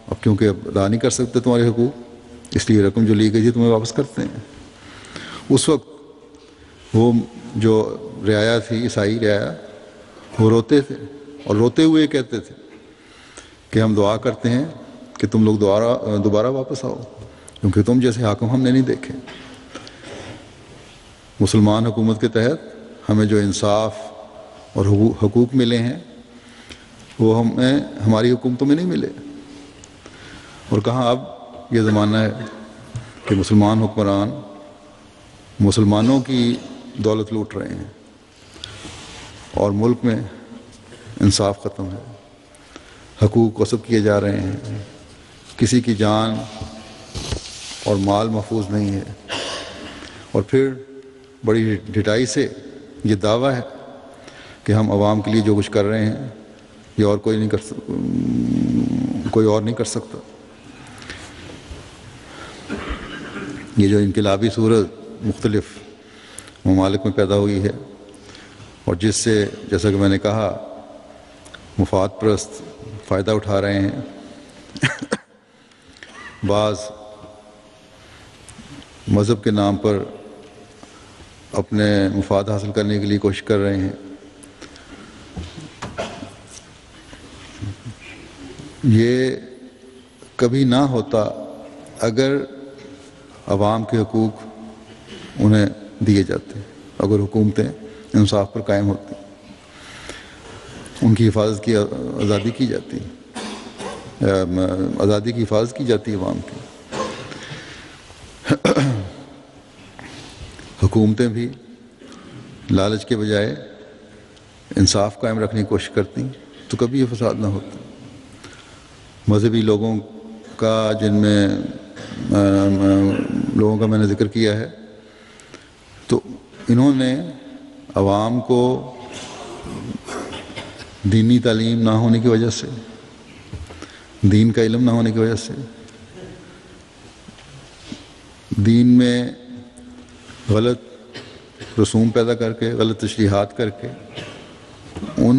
اب کیونکہ اب ادا نہیں کر سکتے تمہارے حقوق، اس لیے رقم جو لی گئی تھی تمہیں واپس کرتے ہیں. اس وقت وہ جو رعایا تھی، عیسائی رعایا، وہ روتے تھے اور روتے ہوئے کہتے تھے کہ ہم دعا کرتے ہیں کہ تم لوگ دوبارہ واپس آؤ، کیونکہ تم جیسے حاکم ہم نے نہیں دیکھے. مسلمان حکومت کے تحت ہمیں جو انصاف اور حقوق ملے ہیں وہ ہمیں ہماری حکومتوں میں نہیں ملے. اور کہاں اب یہ زمانہ ہے کہ مسلمان حکمران مسلمانوں کی دولت لوٹ رہے ہیں اور ملک میں انصاف ختم ہے، حقوق غصب کیے جا رہے ہیں، کسی کی جان اور مال محفوظ نہیں ہے. اور پھر بڑی ڈھٹائی سے یہ دعویٰ ہے کہ ہم عوام کے لیے جو کچھ کر رہے ہیں یہ اور کوئی اور نہیں کر سکتا. یہ جو انقلابی صورت مختلف ممالک میں پیدا ہوئی ہے اور جس سے جیسا کہ میں نے کہا مفاد پرست فائدہ اٹھا رہے ہیں، بعض مذہب کے نام پر اپنے مفاد حاصل کرنے کے لیے کوشش کر رہے ہیں. یہ کبھی نہ ہوتا اگر عوام کے حقوق انہیں دیے جاتے، اگر حکومتیں انصاف پر قائم ہوتی، ان کی حفاظت کی آزادی کی جاتی، آزادی کی حفاظت کی جاتی عوام کی. حکومتیں بھی لالچ کے بجائے انصاف قائم رکھنے کی کوشش کرتی تو کبھی یہ فساد نہ ہوتا. مذہبی لوگوں کا جن میں لوگوں کا میں نے ذکر کیا ہے، تو انہوں نے عوام کو دینی تعلیم نہ ہونے کی وجہ سے، دین کا علم نہ ہونے کی وجہ سے، دین میں غلط رسوم پیدا کر کے، غلط تشریحات کر کے ان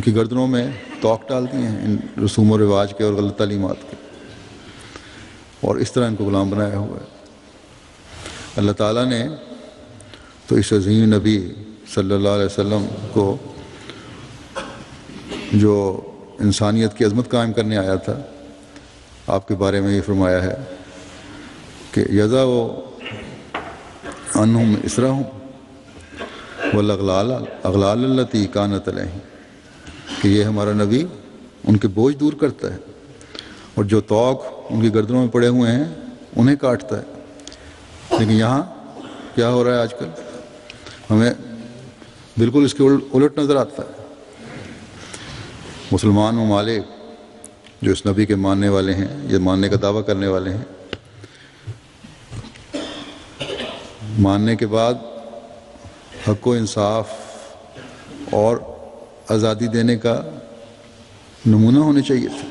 کی گردنوں میں توق ڈالتی ہیں ان رسوم و رواج کے اور غلط تعلیمات کے، اور اس طرح ان کو غلام بنایا ہوا ہے. اللہ تعالیٰ نے تو اس عظیم نبی صلی اللہ علیہ وسلم کو، جو انسانیت کی عظمت قائم کرنے آیا تھا، آپ کے بارے میں یہ فرمایا ہے کہ یضع عنہم اسرہم والاغلال التی کانت علیہم، کہ یہ ہمارا نبی ان کے بوجھ دور کرتا ہے اور جو توق ان کی گردنوں میں پڑے ہوئے ہیں انہیں کاٹتا ہے. لیکن یہاں کیا ہو رہا ہے آج کل؟ ہمیں بالکل اس کے الٹ نظر آتا ہے. مسلمان ممالک جو اس نبی کے ماننے والے ہیں، یہ ماننے کا دعویٰ کرنے والے ہیں، ماننے کے بعد حق و انصاف اور آزادی دینے کا نمونہ ہونے چاہیے تھے.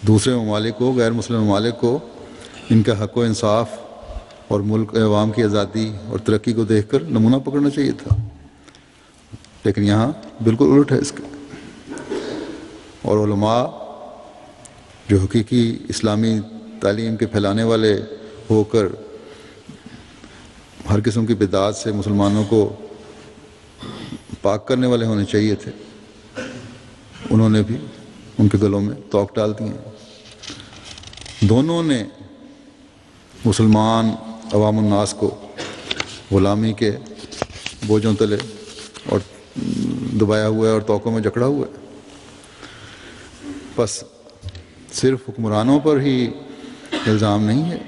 دوسرے ممالک کو، غیر مسلم ممالک کو ان کا حق و انصاف اور ملک عوام کی آزادی اور ترقی کو دیکھ کر نمونہ پکڑنا چاہیے تھا. لیکن یہاں بالکل الٹ ہے اس کے. اور علماء جو حقیقی اسلامی تعلیم کے پھیلانے والے ہو کر ہر قسم کی بدعات سے مسلمانوں کو پاک کرنے والے ہونے چاہیے تھے، انہوں نے بھی ان کے گلوں میں توق ڈال دی ہیں. دونوں نے مسلمان عوام الناس کو غلامی کے بوجھوں تلے اور دبایا ہوا ہے اور توقوں میں جکڑا ہوا ہے. بس صرف حکمرانوں پر ہی الزام نہیں ہے،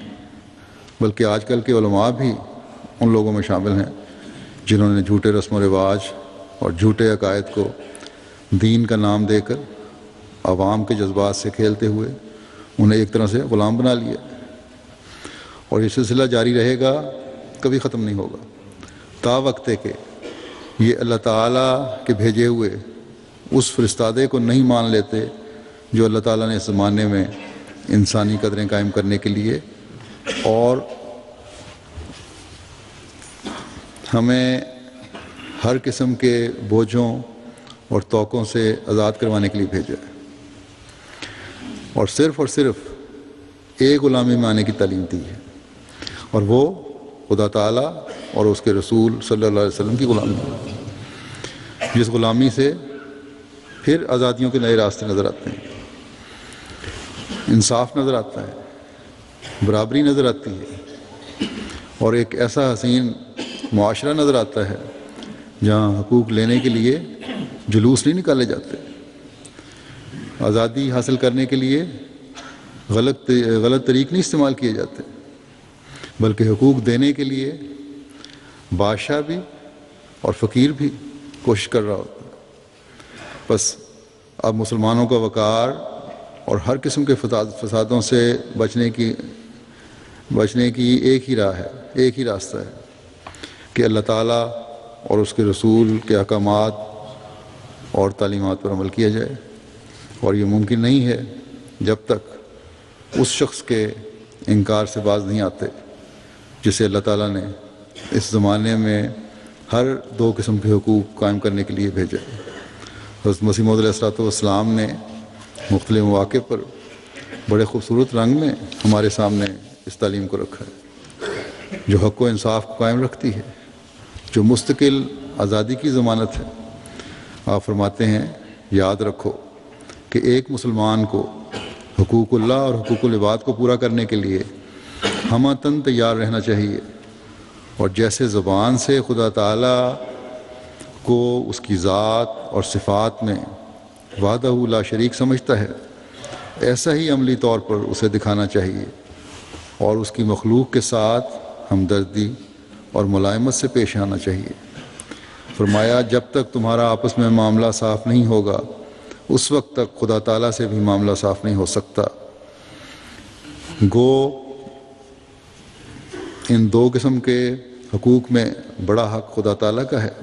بلکہ آج کل کے علماء بھی ان لوگوں میں شامل ہیں جنہوں نے جھوٹے رسم و رواج اور جھوٹے عقائد کو دین کا نام دے کر عوام کے جذبات سے کھیلتے ہوئے انہیں ایک طرح سے غلام بنا لیا. اور یہ سلسلہ جاری رہے گا، کبھی ختم نہیں ہوگا، تا وقت کہ یہ اللہ تعالیٰ کے بھیجے ہوئے اس فرستادے کو نہیں مان لیتے جو اللہ تعالیٰ نے اس زمانے میں انسانی قدریں قائم کرنے کے لیے اور ہمیں ہر قسم کے بوجھوں اور توقوں سے آزاد کروانے کے لیے بھیجا ہے، اور صرف ایک غلامی میں آنے کی تعلیم دی ہے، اور وہ خدا تعالیٰ اور اس کے رسول صلی اللہ علیہ وسلم کی غلامی ہے، جس غلامی سے پھر آزادیوں کے نئے راستے نظر آتے ہیں، انصاف نظر آتا ہے، برابری نظر آتی ہے، اور ایک ایسا حسین معاشرہ نظر آتا ہے جہاں حقوق لینے کے لیے جلوس نہیں نکالے جاتے، آزادی حاصل کرنے کے لیے غلط طریق نہیں استعمال کیے جاتے، بلکہ حقوق دینے کے لیے بادشاہ بھی اور فقیر بھی کوشش کر رہا ہوتا ہے. بس اب مسلمانوں کا وقار اور ہر قسم کے فسادوں سے بچنے کی ایک ہی راہ ہے، ایک ہی راستہ ہے کہ اللہ تعالیٰ اور اس کے رسول کے احکامات اور تعلیمات پر عمل کیا جائے. اور یہ ممکن نہیں ہے جب تک اس شخص کے انکار سے باز نہیں آتے جسے اللہ تعالیٰ نے اس زمانے میں ہر دو قسم کے حقوق قائم کرنے کے لیے بھیجا ہے. حضرت مسیح موعود علیہ الصلوۃ والسلام نے مختلف مواقع پر بڑے خوبصورت رنگ میں ہمارے سامنے اس تعلیم کو رکھا ہے جو حق و انصاف کو قائم رکھتی ہے، جو مستقل آزادی کی ضمانت ہے۔ آپ فرماتے ہیں یاد رکھو کہ ایک مسلمان کو حقوق اللہ اور حقوق العباد کو پورا کرنے کے لیے ہمہ تن تیار رہنا چاہیے، اور جیسے زبان سے خدا تعالیٰ کو اس کی ذات اور صفات میں وحدہ لا شریک سمجھتا ہے، ایسا ہی عملی طور پر اسے دکھانا چاہیے، اور اس کی مخلوق کے ساتھ ہمدردی اور ملائمت سے پیش آنا چاہیے۔ فرمایا جب تک تمہارا آپس میں معاملہ صاف نہیں ہوگا اس وقت تک خدا تعالیٰ سے بھی معاملہ صاف نہیں ہو سکتا۔ گو ان دو قسم کے حقوق میں بڑا حق خدا تعالیٰ کا ہے،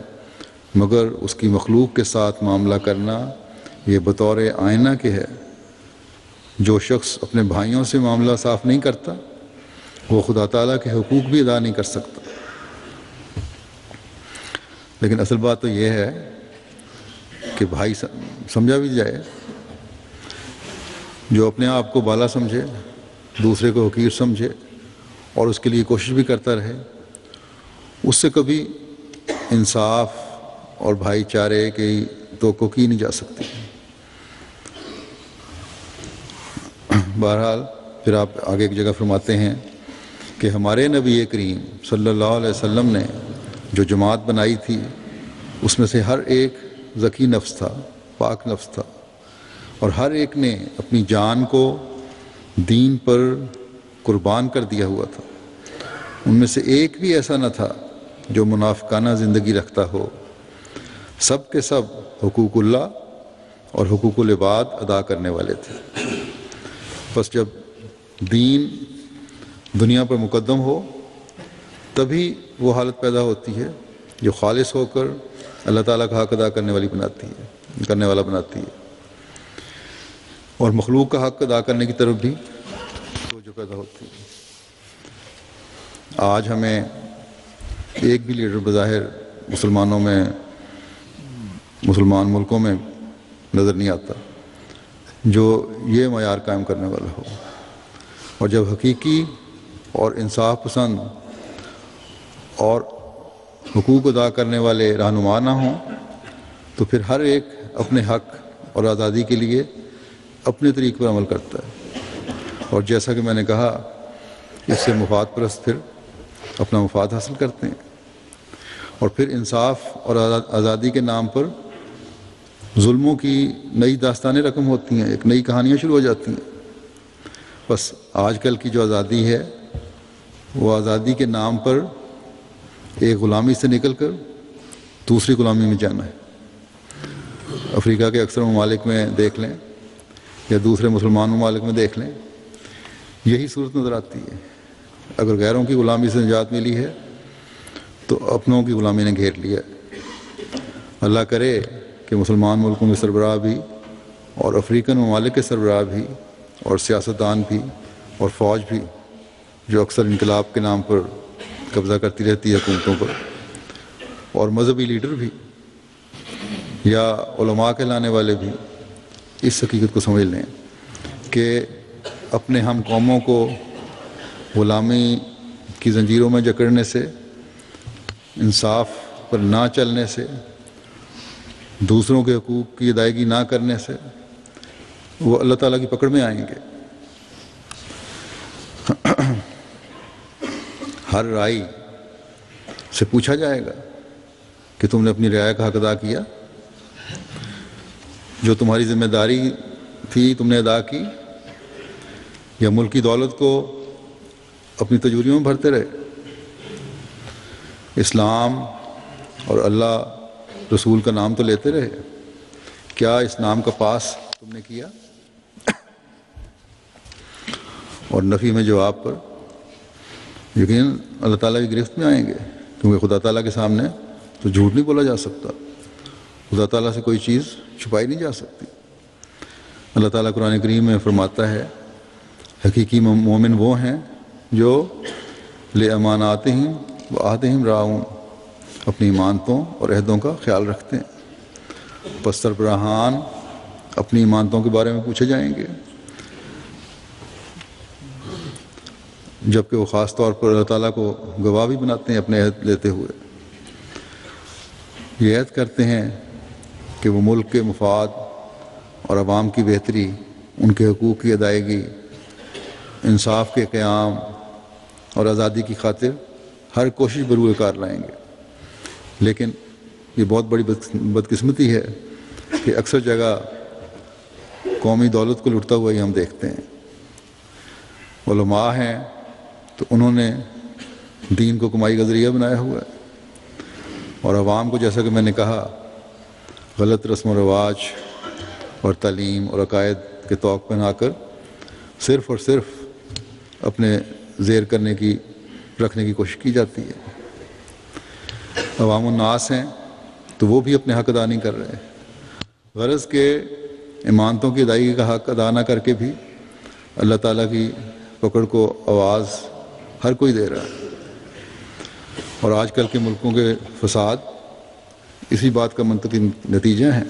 مگر اس کی مخلوق کے ساتھ معاملہ کرنا یہ بطور آئینہ کے ہے۔ جو شخص اپنے بھائیوں سے معاملہ صاف نہیں کرتا وہ خدا تعالیٰ کے حقوق بھی ادا نہیں کر سکتا۔ لیکن اصل بات تو یہ ہے کہ بھائی سمجھا بھی جائے، جو اپنے آپ کو بالا سمجھے، دوسرے کو حقیر سمجھے اور اس کے لیے کوشش بھی کرتا رہے، اس سے کبھی انصاف اور بھائی چارے کی توقع کی نہیں جا سکتی۔ بہرحال پھر آپ آگے ایک جگہ فرماتے ہیں کہ ہمارے نبی کریم صلی اللہ علیہ وسلم نے جو جماعت بنائی تھی اس میں سے ہر ایک ذکی نفس تھا، پاک نفس تھا، اور ہر ایک نے اپنی جان کو دین پر قربان کر دیا ہوا تھا۔ ان میں سے ایک بھی ایسا نہ تھا جو منافقانہ زندگی رکھتا ہو۔ سب کے سب حقوق اللہ اور حقوق العباد ادا کرنے والے تھے۔ بس جب دین دنیا پر مقدم ہو تبھی وہ حالت پیدا ہوتی ہے جو خالص ہو کر اللہ تعالیٰ کا حق ادا کرنے والا بناتی ہے، اور مخلوق کا حق ادا کرنے کی طرف بھی توجہ پیدا ہوتی ہے۔ آج ہمیں ایک بھی لیڈر بظاہر مسلمان ملکوں میں نظر نہیں آتا جو یہ معیار قائم کرنے والا ہو، اور جب حقیقی اور انصاف پسند اور حقوق ادا کرنے والے رہنما نہ ہوں تو پھر ہر ایک اپنے حق اور آزادی کے لیے اپنے طریق پر عمل کرتا ہے، اور جیسا کہ میں نے کہا اس سے مفاد پرست پھر اپنا مفاد حاصل کرتے ہیں، اور پھر انصاف اور آزادی کے نام پر ظلموں کی نئی داستانیں رقم ہوتی ہیں، ایک نئی کہانیاں شروع ہو جاتی ہیں۔ بس آج کل کی جو آزادی ہے وہ آزادی کے نام پر ایک غلامی سے نکل کر دوسری غلامی میں جانا ہے۔ افریقہ کے اکثر ممالک میں دیکھ لیں یا دوسرے مسلمان ممالک میں دیکھ لیں، یہی صورت نظر آتی ہے۔ اگر غیروں کی غلامی سے نجات ملی ہے تو اپنوں کی غلامی نے گھیر لیا ہے۔ اللہ کرے کہ مسلمان ملکوں کے سربراہ بھی اور افریقن ممالک کے سربراہ بھی اور سیاستدان بھی اور فوج بھی جو اکثر انقلاب کے نام پر قبضہ کرتی رہتی ہے حکومتوں پر، اور مذہبی لیڈر بھی یا علماء کہلانے والے بھی اس حقیقت کو سمجھ لیں کہ اپنے ہم قوموں کو غلامی کی زنجیروں میں جکڑنے سے، انصاف پر نہ چلنے سے، دوسروں کے حقوق کی ادائیگی نہ کرنے سے وہ اللہ تعالیٰ کی پکڑ میں آئیں گے۔ ہر رائی سے پوچھا جائے گا کہ تم نے اپنی رعایا کا حق ادا کیا، جو تمہاری ذمہ داری تھی تم نے ادا کی، یا ملک کی دولت کو اپنی تجوریوں میں بھرتے رہے۔ اسلام اور اللہ رسول کا نام تو لیتے رہے، کیا اس نام کا پاس تم نے کیا؟ اور نفی میں جواب پر یقین اللہ تعالیٰ کی گرفت میں آئیں گے، کیونکہ خدا تعالیٰ کے سامنے تو جھوٹ نہیں بولا جا سکتا، خدا تعالیٰ سے کوئی چیز چھپائی نہیں جا سکتی۔ اللہ تعالیٰ قرآن کریم میں فرماتا ہے حقیقی مومن وہ ہیں جو لِأَمَانَاتِهِمْ وَعَهْدِهِمْ رَاعُونَ، اپنی امانتوں اور عہدوں کا خیال رکھتے ہیں۔ پس سربراہان اپنی امانتوں کے بارے میں پوچھے جائیں گے، جبکہ وہ خاص طور پر اللہ تعالیٰ کو گواہ بھی بناتے ہیں اپنے عہد لیتے ہوئے۔ یہ عہد کرتے ہیں کہ وہ ملک کے مفاد اور عوام کی بہتری، ان کے حقوق کی ادائیگی، انصاف کے قیام اور آزادی کی خاطر ہر کوشش بروئے کار لائیں گے۔ لیکن یہ بہت بڑی بدقسمتی ہے کہ اکثر جگہ قومی دولت کو لٹتا ہوا ہی ہم دیکھتے ہیں۔ علماء ہیں تو انہوں نے دین کو کمائی کا ذریعہ بنایا ہوا ہے، اور عوام کو جیسا کہ میں نے کہا غلط رسم و رواج اور تعلیم اور عقائد کے طوق پہنا کر صرف اور صرف اپنے زیر رکھنے کی کوشش کی جاتی ہے۔ عوام الناس ہیں تو وہ بھی اپنے حق ادا نہیں کر رہے، غرض کہ امانتوں کی ادائیگی کا حق ادا نہ کر کے بھی اللہ تعالیٰ کی پکڑ کو آواز ہر کوئی دے رہا ہے۔ اور آج کل کے ملکوں کے فساد اسی بات کا منطقی نتیجہ ہیں۔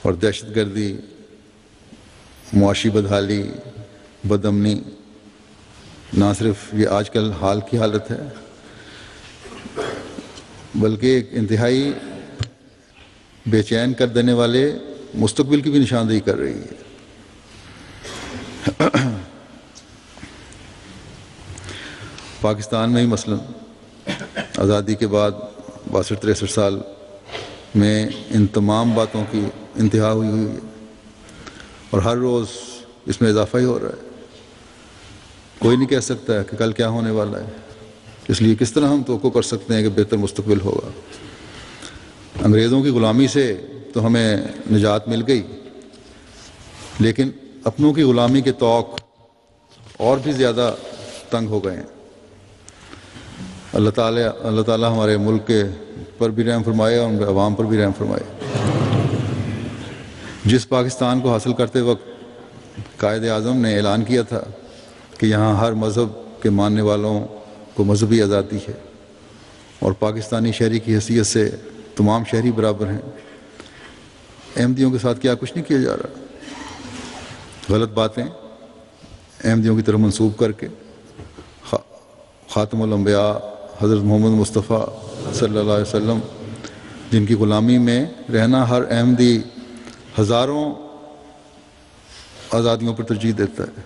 اور دہشت گردی، معاشی بدحالی، بدامنی نہ صرف یہ آج کل حال کی حالت ہے بلکہ ایک انتہائی بے چین کر دینے والے مستقبل کی بھی نشاندہی کر رہی ہے۔ پاکستان میں ہی مثلاً آزادی کے بعد 62-63 سال میں ان تمام باتوں کی انتہا ہوئی ہے، اور ہر روز اس میں اضافہ ہی ہو رہا ہے۔ کوئی نہیں کہہ سکتا ہے کہ کل کیا ہونے والا ہے، اس لیے کس طرح ہم توقع کر سکتے ہیں کہ بہتر مستقبل ہوگا۔ انگریزوں کی غلامی سے تو ہمیں نجات مل گئی، لیکن اپنوں کی غلامی کے طوق اور بھی زیادہ تنگ ہو گئے ہیں۔ اللہ تعالیٰ ہمارے ملک کے پر بھی رحم فرمائے اور ہمارے عوام پر بھی رحم فرمائے۔ جس پاکستان کو حاصل کرتے وقت قائد اعظم نے اعلان کیا تھا کہ یہاں ہر مذہب کے ماننے والوں کو مذہبی آزادی ہے اور پاکستانی شہری کی حیثیت سے تمام شہری برابر ہیں، احمدیوں کے ساتھ کیا کچھ نہیں کیا جا رہا۔ غلط باتیں احمدیوں کی طرف منسوب کر کے خاتم الانبیاء حضرت محمد مصطفیٰ صلی اللہ علیہ وسلم، جن کی غلامی میں رہنا ہر احمدی ہزاروں آزادیوں پر ترجیح دیتا ہے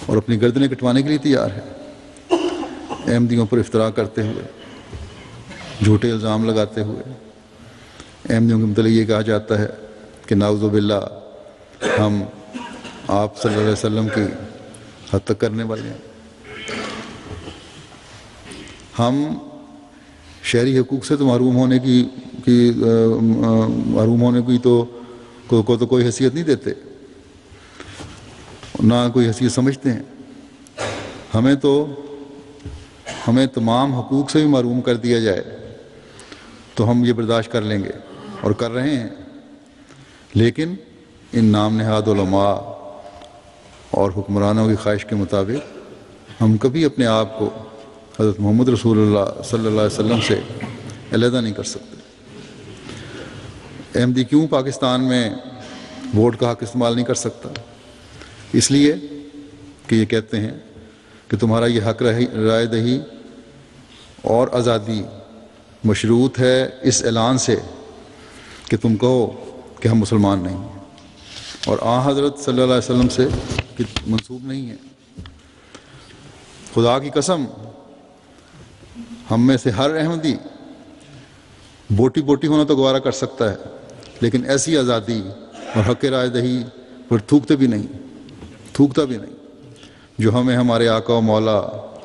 اور اپنی گردنیں کٹوانے کے لیے تیار ہے، احمدیوں پر افطرا کرتے ہوئے، جھوٹے الزام لگاتے ہوئے۔ احمدیوں کے متعلق یہ کہا جاتا ہے کہ نعوذ باللہ ہم آپ صلی اللہ علیہ وسلم کی حد تک کرنے والے ہیں۔ ہم شہری حقوق سے تو محروم ہونے کی تو کوئی حیثیت نہیں دیتے، نہ کوئی حیثیت سمجھتے ہیں۔ ہمیں تمام حقوق سے بھی محروم کر دیا جائے تو ہم یہ برداشت کر لیں گے اور کر رہے ہیں، لیکن ان نام نہاد علماء اور حکمرانوں کی خواہش کے مطابق ہم کبھی اپنے آپ کو حضرت محمد رسول اللہ صلی اللہ علیہ وسلم سے علیحدہ نہیں کر سکتے۔ احمدی کیوں پاکستان میں ووٹ کا حق استعمال نہیں کر سکتا؟ اس لیے کہ یہ کہتے ہیں کہ تمہارا یہ حق رائے دہی اور آزادی مشروط ہے اس اعلان سے کہ تم کہو کہ ہم مسلمان نہیں ہیں اور حضرت صلی اللہ علیہ وسلم سے منسوب نہیں ہیں۔ خدا کی قسم ہم میں سے ہر احمدی بوٹی بوٹی ہونا تو گوارا کر سکتا ہے، لیکن ایسی آزادی اور حق رائے دہی پر تھوکتا بھی نہیں جو ہمیں ہمارے آقا و مولا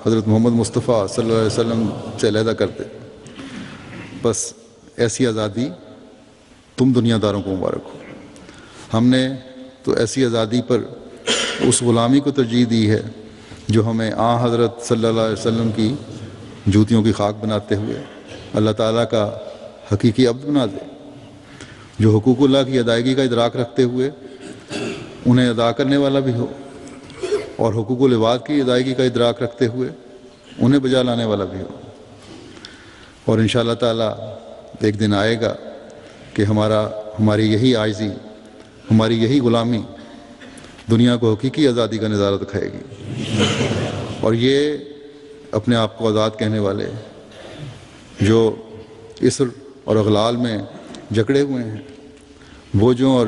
حضرت محمد مصطفیٰ صلی اللہ علیہ وسلم سے علیحدہ کرتے۔ بس ایسی آزادی تم دنیا داروں کو مبارک ہو۔ ہم نے تو ایسی آزادی پر اس غلامی کو ترجیح دی ہے جو ہمیں حضرت صلی اللہ علیہ وسلم کی جوتیوں کی خاک بناتے ہوئے اللہ تعالیٰ کا حقیقی عبد بنا دے، جو حقوق اللہ کی ادائیگی کا ادراک رکھتے ہوئے انہیں ادا کرنے والا بھی ہو، اور حقوق العباد کی ادائیگی کا ادراک رکھتے ہوئے انہیں بجا لانے والا بھی ہو. اور انشاءاللہ تعالیٰ ایک دن آئے گا کہ ہماری یہی عاجزی، ہماری یہی غلامی دنیا کو حقیقی آزادی کا نظارہ دکھائے گی. اور یہ اپنے آپ کو آزاد کہنے والے جو اسر اور اغلال میں جکڑے ہوئے ہیں، بوجھوں اور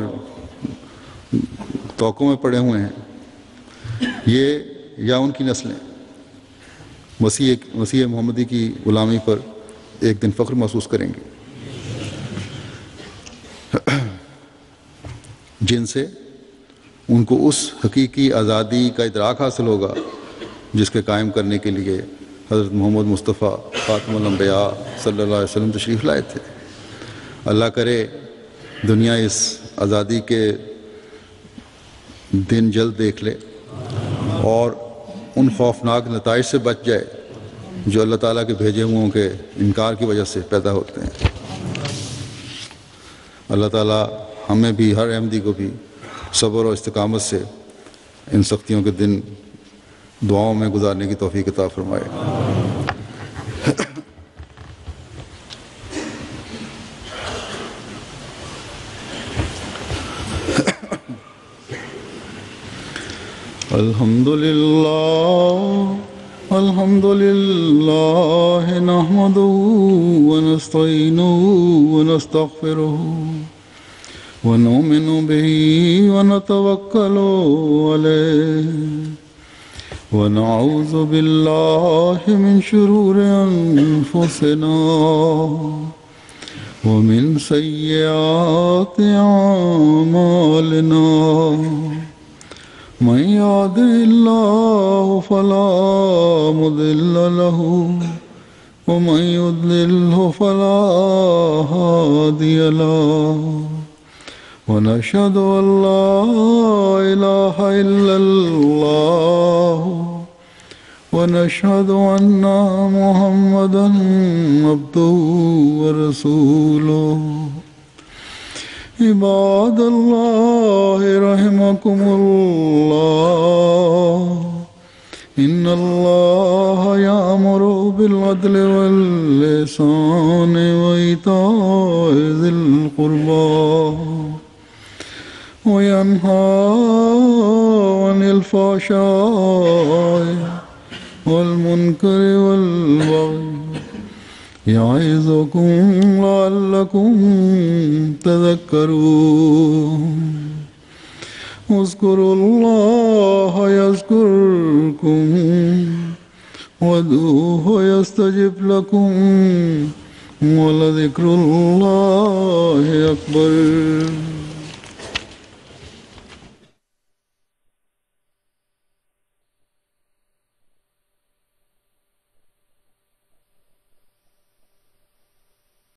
توقوں میں پڑے ہوئے ہیں، یہ یا ان کی نسلیں مسیح محمدی کی غلامی پر ایک دن فخر محسوس کریں گے، جن سے ان کو اس حقیقی آزادی کا ادراک حاصل ہوگا جس کے قائم کرنے کے لیے حضرت محمد مصطفیٰ خاتم الانبیاء صلی اللہ علیہ وسلم تشریف لائے تھے. اللہ کرے دنیا اس آزادی کے دن جلد دیکھ لے اور ان خوفناک نتائج سے بچ جائے جو اللہ تعالیٰ کے بھیجے ہوں کے انکار کی وجہ سے پیدا ہوتے ہیں. اللہ تعالیٰ ہمیں بھی، ہر احمدی کو بھی صبر اور استقامت سے ان سختیوں کے دن دعاؤں میں گزارنے کی توفیق عطا فرمائے. الحمد للہ نحمده ونستعینه ونستغفره ونؤمن به ونتوکل علیہ ونعوذ باللہ من شرور انفسنا ومن سیئات اعمالنا من يهده الله فلا مضل له ومن يضلله فلا هادي له ونشهد أن لا إله إلا الله ونشهد أن محمدا عبده ورسوله. عباد اللہ رحمکم اللہ ان اللہ یأمر بالعدل والإحسان وإیتاء ذی القربى وینہی عن الفحشاء والمنکر والبغی یعظکم لعلکم تذکرون. اذکروا اللہ یذکرکم وادعوہ یستجب لکم ولذکر اللہ اکبر.